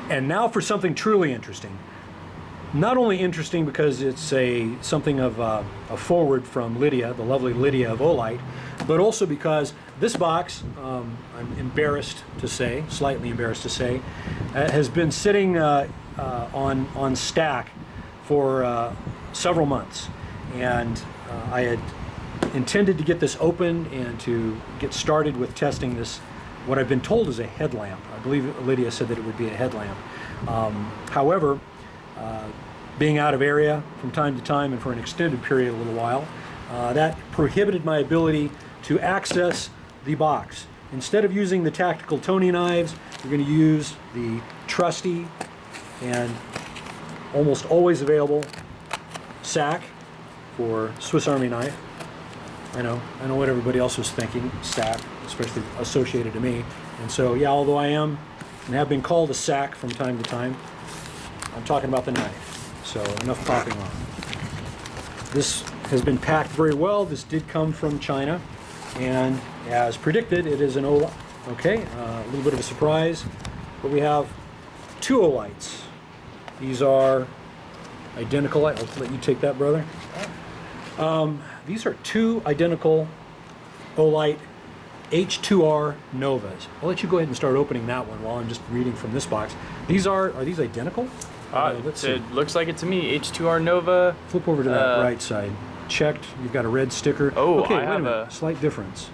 And now for something truly interesting. Not only interesting because it's something of a forward from Lydia, the lovely Lydia of Olight, but also because this box, I'm embarrassed to say, slightly embarrassed to say, has been sitting on stack for several months. And I had intended to get this open and to get started with testing this, what I've been told is a headlamp. I believe Lydia said that it would be a headlamp. However, being out of area from time to time and for an extended period, a little while, that prohibited my ability to access the box. Instead of using the tactical Tony knives, we're going to use the trusty and almost always available SAC for Swiss Army knife. I know what everybody else was thinking, SAC, especially associated to me. And so, yeah, although I am and have been called a SAC from time to time, I'm talking about the knife. So enough popping on. This has been packed very well. This did come from China, and as predicted, it is an Olight. Okay, a little bit of a surprise, but we have two Olights. These are identical. I'll let you take that, brother. These are two identical Olight H2R Novas. I'll let you go ahead and start opening that one while I'm just reading from this box. Are these identical? Let's see. It looks like it to me. H2R Nova. Flip over to that right side. Checked. You've got a red sticker. Oh, okay, I wait have a minute. Slight difference.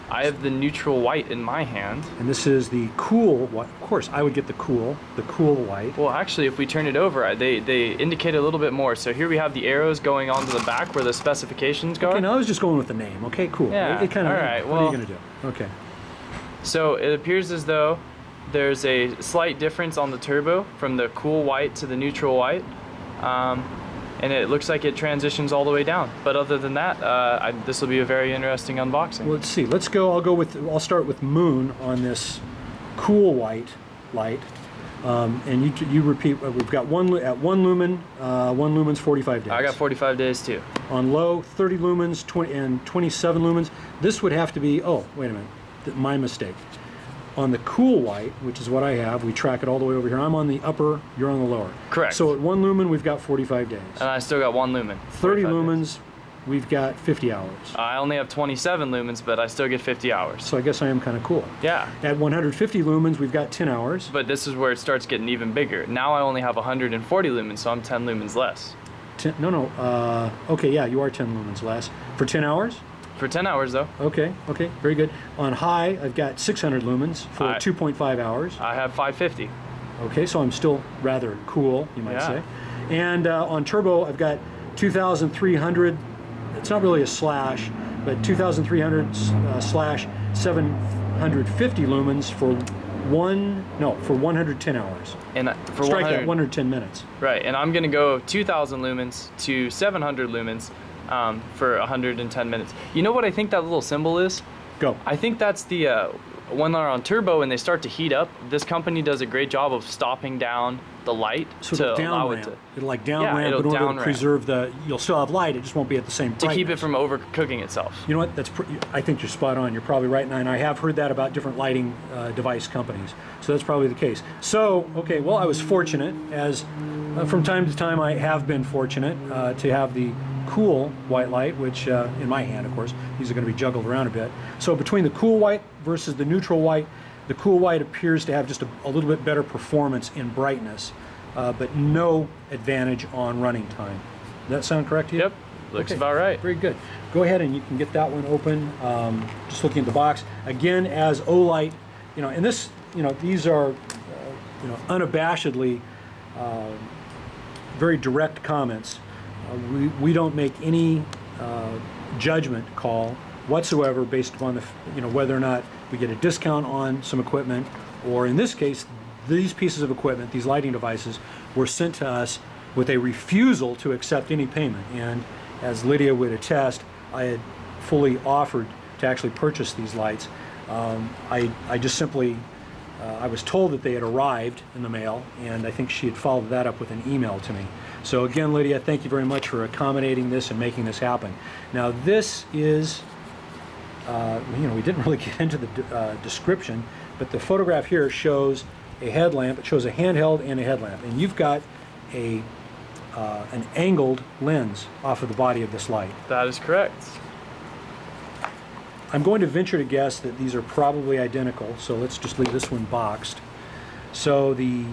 I have the neutral white in my hand. And this is the cool white. Of course, I would get the cool white. Well, actually, if we turn it over, they indicate a little bit more. So here we have the arrows going onto the back where the specifications go. Okay, now I was just going with the name. Okay, cool. Yeah. It kind of. All right. What are you gonna do? Okay. So it appears as though there's a slight difference on the turbo from the cool white to the neutral white. And it looks like it transitions all the way down. But other than that, this will be a very interesting unboxing. Well, let's see. Let's go. I'll start with Moon on this cool white light. And you repeat. We've got at 1 lumen. 1 lumen's 45 days. I got 45 days too. On low, 30 lumens, 20 and 27 lumens. This would have to be. Oh, wait a minute. My mistake. On the cool white, which is what I have, we track it all the way over here. I'm on the upper, you're on the lower. Correct. So at 1 lumen, we've got 45 days. And I still got 1 lumen. 30 lumens, we've got 50 hours. I only have 27 lumens, but I still get 50 hours. So I guess I am kind of cool. Yeah. At 150 lumens, we've got 10 hours. But this is where it starts getting even bigger. Now I only have 140 lumens, so I'm 10 lumens less. Okay, yeah, you are 10 lumens less. For 10 hours? For 10 hours, though. Okay, very good. On high, I've got 600 lumens for 2.5 hours. I have 550. Okay, so I'm still rather cool, you might say. And on turbo, I've got 2,300. It's not really a slash, but 2,300 slash 750 lumens for 110 hours. And for strike that 110 minutes. Right, and I'm gonna go 2,000 lumens to 700 lumens. For 110 minutes. You know what I think that little symbol is? Go. I think that's the, when they're on turbo and they start to heat up, this company does a great job of stopping down the light to allow it to. It'll like down ramp in order to preserve you'll still have light, it just won't be at the same brightness. To keep it from overcooking itself. You know what, I think you're spot on, you're probably right, and I have heard that about different lighting device companies, so that's probably the case. So, okay, well I was fortunate, as from time to time I have been fortunate to have the cool white light, which in my hand, of course, these are going to be juggled around a bit. So between the cool white versus the neutral white, the cool white appears to have just a little bit better performance in brightness, but no advantage on running time. Does that sound correct to you? Yep, looks about right. Very good. Go ahead and you can get that one open. Just looking at the box again, as Olight, and this, these are, unabashedly very direct comments. We don't make any judgment call whatsoever based upon whether or not we get a discount on some equipment, or in this case, these pieces of equipment, these lighting devices, were sent to us with a refusal to accept any payment. And as Lydia would attest, I had fully offered to actually purchase these lights. I just simply, I was told that they had arrived in the mail, and I think she had followed that up with an email to me. So again, Lydia, thank you very much for accommodating this and making this happen. Now this is, we didn't really get into the description, but the photograph here shows a headlamp. It shows a handheld and a headlamp, and you've got a an angled lens off of the body of this light. That is correct. I'm going to venture to guess that these are probably identical, so let's just leave this one boxed. So the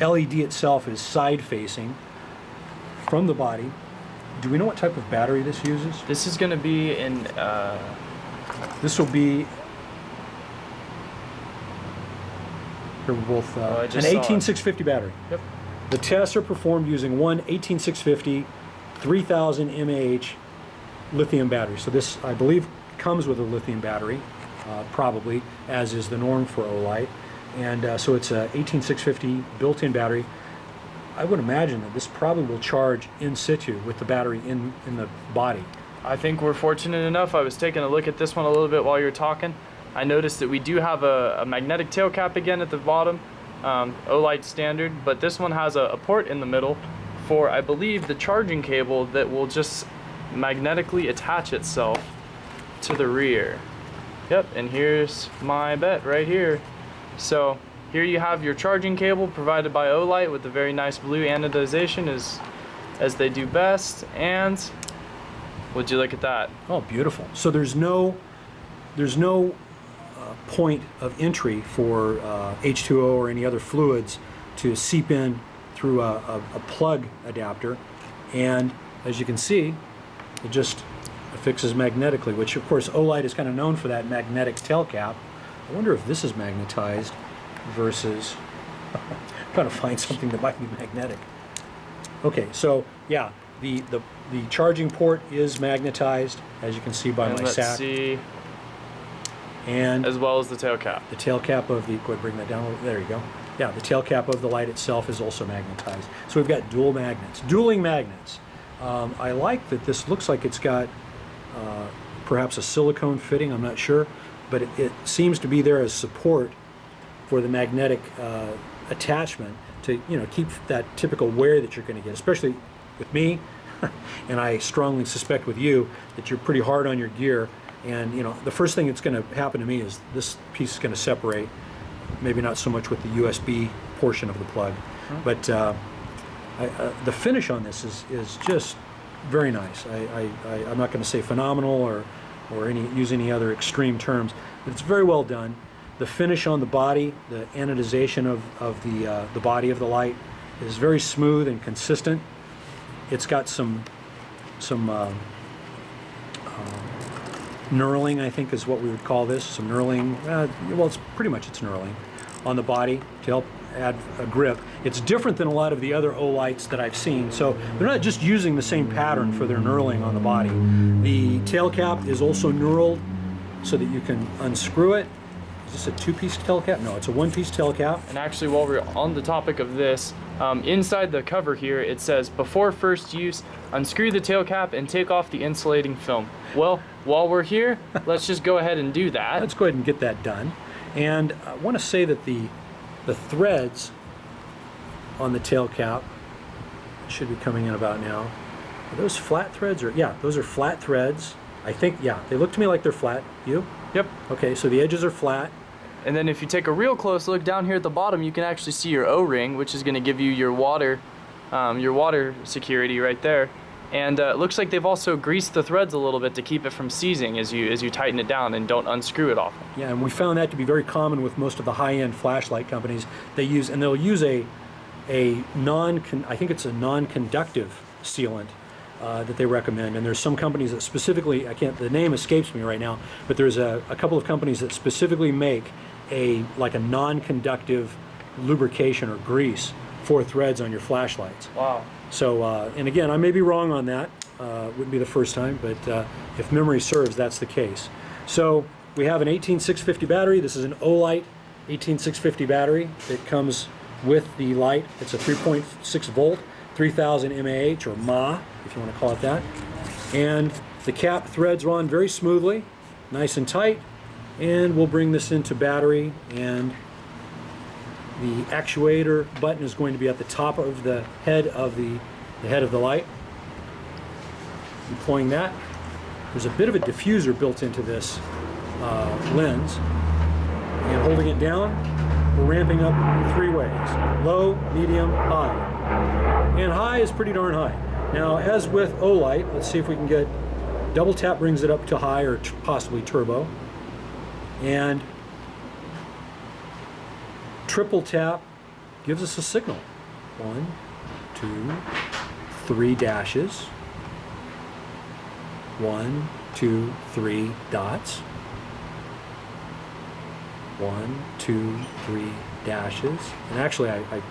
LED itself is side facing from the body. Do we know what type of battery this uses? This is going to be in. This will be. They're both I an just saw it. 18650 battery. Yep. The tests are performed using one 18650 3000 mAh lithium battery. So this, I believe, comes with a lithium battery, probably, as is the norm for Olight. And so it's a 18650 built-in battery. I would imagine that this probably will charge in situ with the battery in the body. I think we're fortunate enough. I was taking a look at this one a little bit while you were talking. I noticed that we do have a magnetic tail cap again at the bottom, Olight standard, but this one has a port in the middle for, I believe, the charging cable that will just magnetically attach itself to the rear. Yep, and here's my bet right here. So here you have your charging cable provided by Olight with the very nice blue anodization as they do best. And would you look at that? Oh, beautiful. So there's no point of entry for H2O or any other fluids to seep in through a plug adapter, and as you can see, it just affixes magnetically, which of course Olight is kind of known for that magnetic tail cap. I wonder if this is magnetized versus trying to find something that might be magnetic. Okay, so yeah, the charging port is magnetized, as you can see by And my let's sack. see, And as well as the tail cap. the tail cap of the, go ahead, bring that down a little, there you go. Yeah, the tail cap of the light itself is also magnetized. So we've got dual magnets, dueling magnets. I like that this looks like it's got perhaps a silicone fitting, I'm not sure, but it seems to be there as support for the magnetic attachment to, you know, keep that typical wear that you're going to get, especially with me, and I strongly suspect with you that you're pretty hard on your gear. And you know, the first thing that's going to happen to me is this piece is going to separate. Maybe not so much with the USB portion of the plug, but the finish on this is just very nice. I'm not going to say phenomenal or use any other extreme terms, but it's very well done. The finish on the body, the anodization of the body of the light is very smooth and consistent. It's got some knurling, I think is what we would call this, some knurling, well, it's pretty much it's knurling on the body to help add a grip. It's different than a lot of the other Olights that I've seen, so they're not just using the same pattern for their knurling on the body. The tail cap is also knurled so that you can unscrew it. Is this a two-piece tail cap? No, it's a one-piece tail cap. And actually, while we're on the topic of this, inside the cover here, it says, before first use, unscrew the tail cap and take off the insulating film. Well, while we're here, let's just go ahead and do that. Let's go ahead and get that done. And I want to say that the threads on the tail cap should be coming in about now. Are those flat threads? Or yeah, those are flat threads. I think, yeah, they look to me like they're flat. You? Yep. Okay, so the edges are flat. And then if you take a real close look down here at the bottom, you can actually see your O-ring, which is going to give you your water security right there. And it looks like they've also greased the threads a little bit to keep it from seizing as you tighten it down and don't unscrew it often. Yeah, and we found that to be very common with most of the high-end flashlight companies. They'll use I think it's a non-conductive sealant that they recommend. And there's some companies that specifically, the name escapes me right now, but there's a couple of companies that specifically make like a non-conductive lubrication or grease for threads on your flashlights. Wow. So, and again, I may be wrong on that. Wouldn't be the first time, but if memory serves, that's the case. So we have an 18650 battery. This is an Olight 18650 battery that comes with the light. It's a 3.6 volt, 3000 mAh or mAh, if you want to call it that. And the cap threads on very smoothly, nice and tight. And we'll bring this into battery, and the actuator button is going to be at the top of the head of the light. Deploying that. There's a bit of a diffuser built into this lens, and holding it down, we're ramping up 3 ways: low, medium, high. And high is pretty darn high. Now, as with Olight, let's see if we can get double tap brings it up to high or possibly turbo, and triple tap gives us a signal. 1, 2, 3 dashes. 1, 2, 3 dots. 1, 2, 3 dashes. And actually, I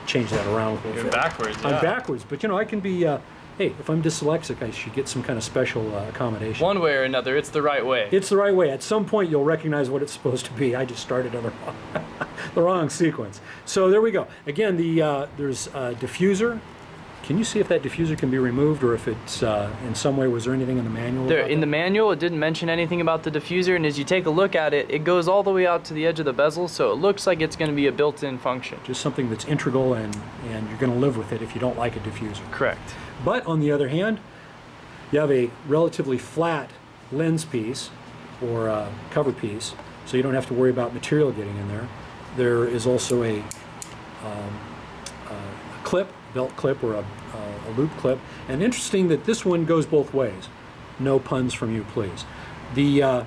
changed that around a little You're bit. backwards, I'm yeah. backwards, but you know, I can be, hey, if I'm dyslexic, I should get some kind of special accommodation. One way or another, it's the right way. It's the right way. At some point, you'll recognize what it's supposed to be. I just started on the wrong sequence. So there we go. Again, there's a diffuser. Can you see if that diffuser can be removed, or if it's in some way? Was there anything in the manual? There, about in that? the manual, it didn't mention anything about the diffuser, and as you take a look at it, it goes all the way out to the edge of the bezel, so it looks like it's going to be a built-in function. Just something that's integral, and you're going to live with it if you don't like a diffuser. Correct. But on the other hand, you have a relatively flat lens piece or cover piece, so you don't have to worry about material getting in there. There is also a clip, belt clip, or a loop clip. And interesting that this one goes both ways. No puns from you, please. The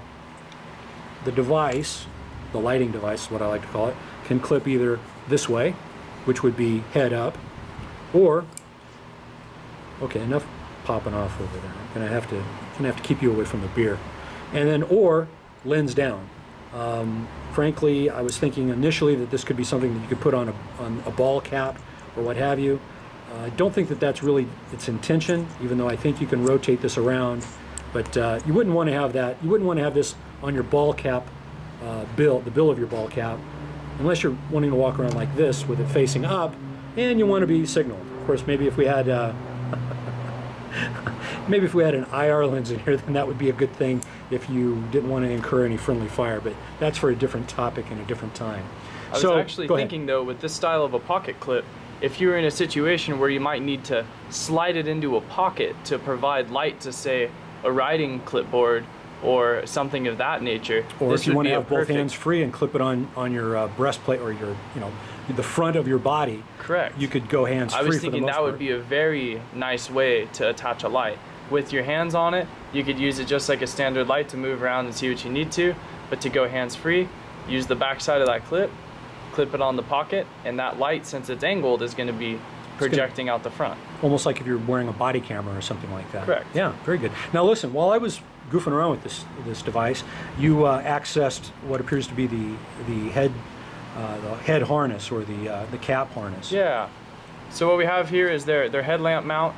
device, the lighting device is what I like to call it, can clip either this way, which would be head up, or, okay, enough popping off over there. Gonna have to keep you away from the beer. And then, or lens down. Frankly, I was thinking initially that this could be something that you could put on a ball cap or what have you. I don't think that that's really its intention, even though I think you can rotate this around. But you wouldn't want to have that. You wouldn't want to have this on your ball cap the bill of your ball cap, unless you're wanting to walk around like this with it facing up, and you want to be signaled. Of course, maybe if we had maybe if we had an IR lens in here, then that would be a good thing if you didn't want to incur any friendly fire. But that's for a different topic and a different time. I was actually thinking, though, with this style of a pocket clip, if you're in a situation where you might need to slide it into a pocket to provide light to, say, a writing clipboard or something of that nature, or this if you would want be to a have both perfect- hands free and clip it on your breastplate or your, the front of your body. Correct. You could go hands free. I was for the thinking most that part. would be a very nice way to attach a light. With your hands on it, you could use it just like a standard light to move around and see what you need to, but to go hands free, use the back side of that clip it on the pocket, and that light, since it's angled, is going to be projecting out the front. Almost like if you're wearing a body camera or something like that. Correct. Yeah, very good. Now listen, while I was goofing around with this device, you accessed what appears to be the head harness, or the cap harness. Yeah. So what we have here is their headlamp mount.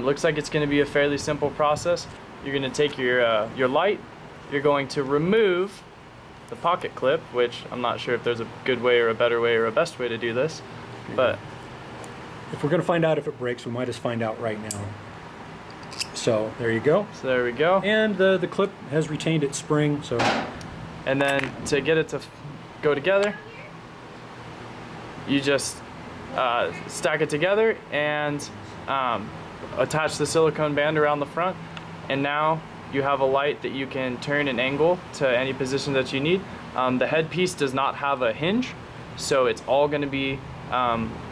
Looks like it's going to be a fairly simple process. You're going to take your light. You're going to remove the pocket clip, which I'm not sure if there's a good way or a better way or a best way to do this, but if we're going to find out if it breaks, we might just find out right now. So there you go. So there we go. And the clip has retained its spring. So. And then to get it to go together, you just stack it together and attach the silicone band around the front, and now you have a light that you can turn and angle to any position that you need. The headpiece does not have a hinge, so it's all going to be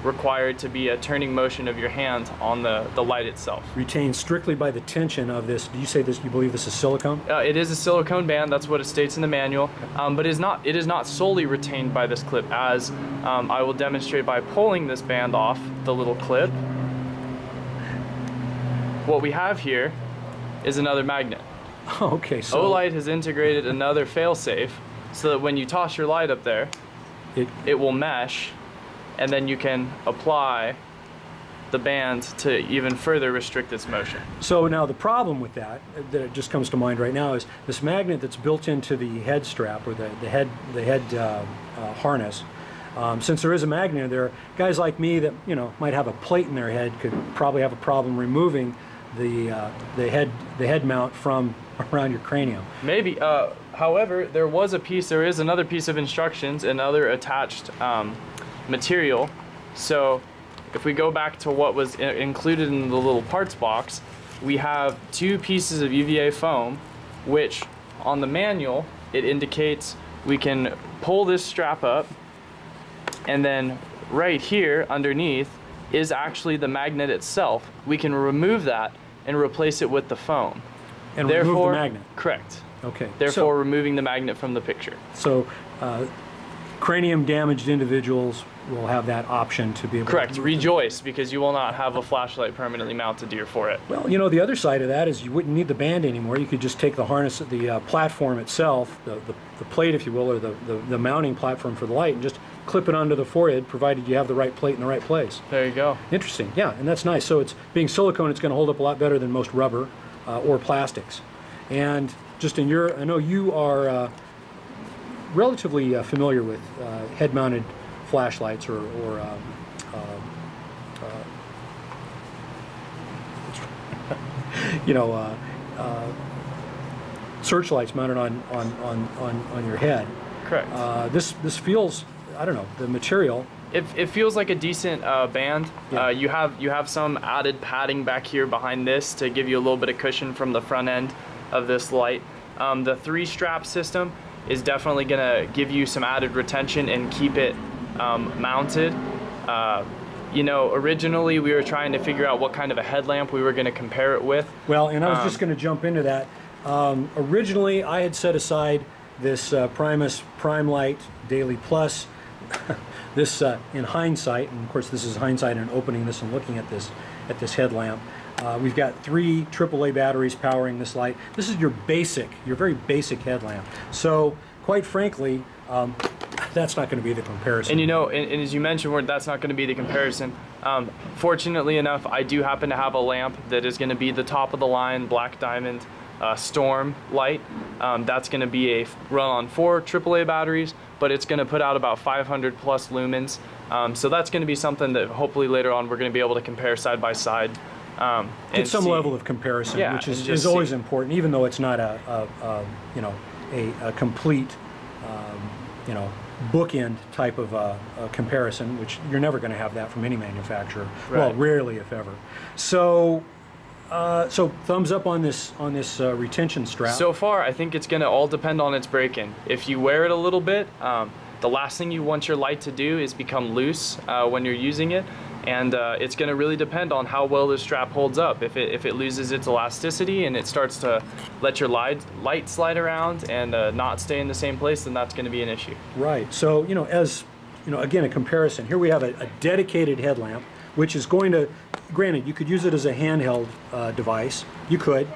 required to be a turning motion of your hand on the light itself. Retained strictly by the tension of this. Do you say this? You believe this is silicone? It is a silicone band. That's what it states in the manual. But it is not solely retained by this clip, as I will demonstrate by pulling this band off the little clip. What we have here is another magnet. Okay, so Olight has integrated another failsafe so that when you toss your light up there, it will mesh, and then you can apply the band to even further restrict its motion. So now the problem with that just comes to mind right now is this magnet that's built into the head strap, or the head harness. Since there is a magnet there, guys like me that might have a plate in their head could probably have a problem removing the head mount from around your cranium. Maybe. However, there is another piece of instructions and other attached material. So if we go back to what was included in the little parts box, we have 2 pieces of UVA foam, which on the manual it indicates we can pull this strap up, and then right here underneath is actually the magnet itself. We can remove that and replace it with the foam. And remove the magnet. Correct. Okay. Therefore, removing the magnet from the picture. So, cranium damaged individuals will have that option to be able Correct. to Rejoice, because you will not have a flashlight permanently mounted to your forehead. Well, you know, the other side of that is you wouldn't need the band anymore. You could just take the harness, the platform itself, the plate, if you will, or the mounting platform for the light, and just clip it onto the forehead, provided you have the right plate in the right place. There you go. Interesting. Yeah, and that's nice. So it's being silicone, it's going to hold up a lot better than most rubber or plastics. And just in your, I know you are relatively familiar with head-mounted flashlights or you know, searchlights mounted on your head. Correct. This feels, I don't know, the material. It feels like a decent band. Yeah. You have some added padding back here behind this to give you a little bit of cushion from the front end of this light. The 3-strap system is definitely going to give you some added retention and keep it mounted. You know, originally we were trying to figure out what kind of a headlamp we were going to compare it with. Well, and I was just going to jump into that. Originally, I had set aside this Primus Prime Light Daily Plus. This, in hindsight, and of course this is hindsight in opening this and looking at this headlamp. We've got 3 AAA batteries powering this light. This is your very basic headlamp. So, quite frankly, that's not going to be the comparison. And you know, and as you mentioned, that's not going to be the comparison. Fortunately enough, I do happen to have a lamp that is going to be the top of the line Black Diamond Storm light. That's going to be a run on 4 AAA batteries, but it's going to put out about 500 plus lumens. So that's going to be something that hopefully later on we're going to be able to compare side by side. Get some level of comparison, yeah, which is always important, even though it's not a complete you know, bookend type of comparison, which you're never going to have that from any manufacturer. Right. Well, rarely, if ever. So, so thumbs up on this retention strap. So far, I think it's going to all depend on its break-in. If you wear it a little bit, the last thing you want your light to do is become loose when you're using it. And it's going to really depend on how well this strap holds up. If it loses its elasticity and it starts to let your light slide around and not stay in the same place, then that's going to be an issue. Right. So, you know, as you know, again, a comparison. Here we have a dedicated headlamp, which is going to, granted, you could use it as a handheld device. You could.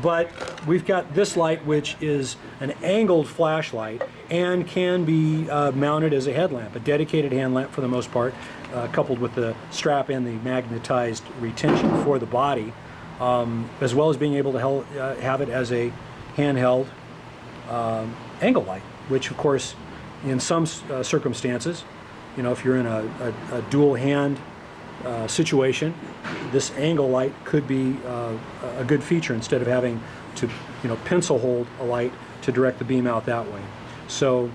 But we've got this light, which is an angled flashlight and can be mounted as a headlamp, a dedicated hand lamp for the most part, coupled with the strap and the magnetized retention for the body, as well as being able to have it as a handheld angle light, which of course in some circumstances, you know, if you're in a dual hand situation, this angle light could be a good feature instead of having to, you know, pencil hold a light to direct the beam out that way. So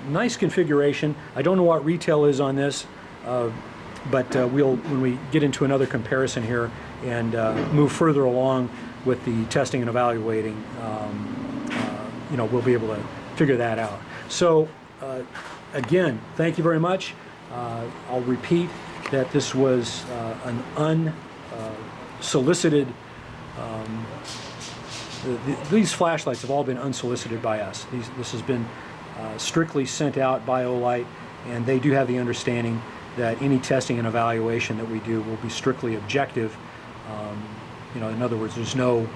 nice configuration. I don't know what retail is on this, but we'll, when we get into another comparison here and move further along with the testing and evaluating, you know, we'll be able to figure that out. So again, thank you very much. I'll repeat that this was an unsolicited, these flashlights have all been unsolicited by us. This has been strictly sent out by Olight, and they do have the understanding that any testing and evaluation that we do will be strictly objective. You know, in other words, there's no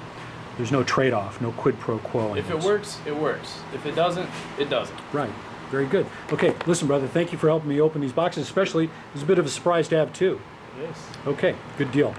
trade-off, no quid pro quo. If it works, it works. If it doesn't, it doesn't. Right. Very good. Okay, listen, brother, thank you for helping me open these boxes, especially, it was a bit of a surprise to have two. Yes. Okay, good deal.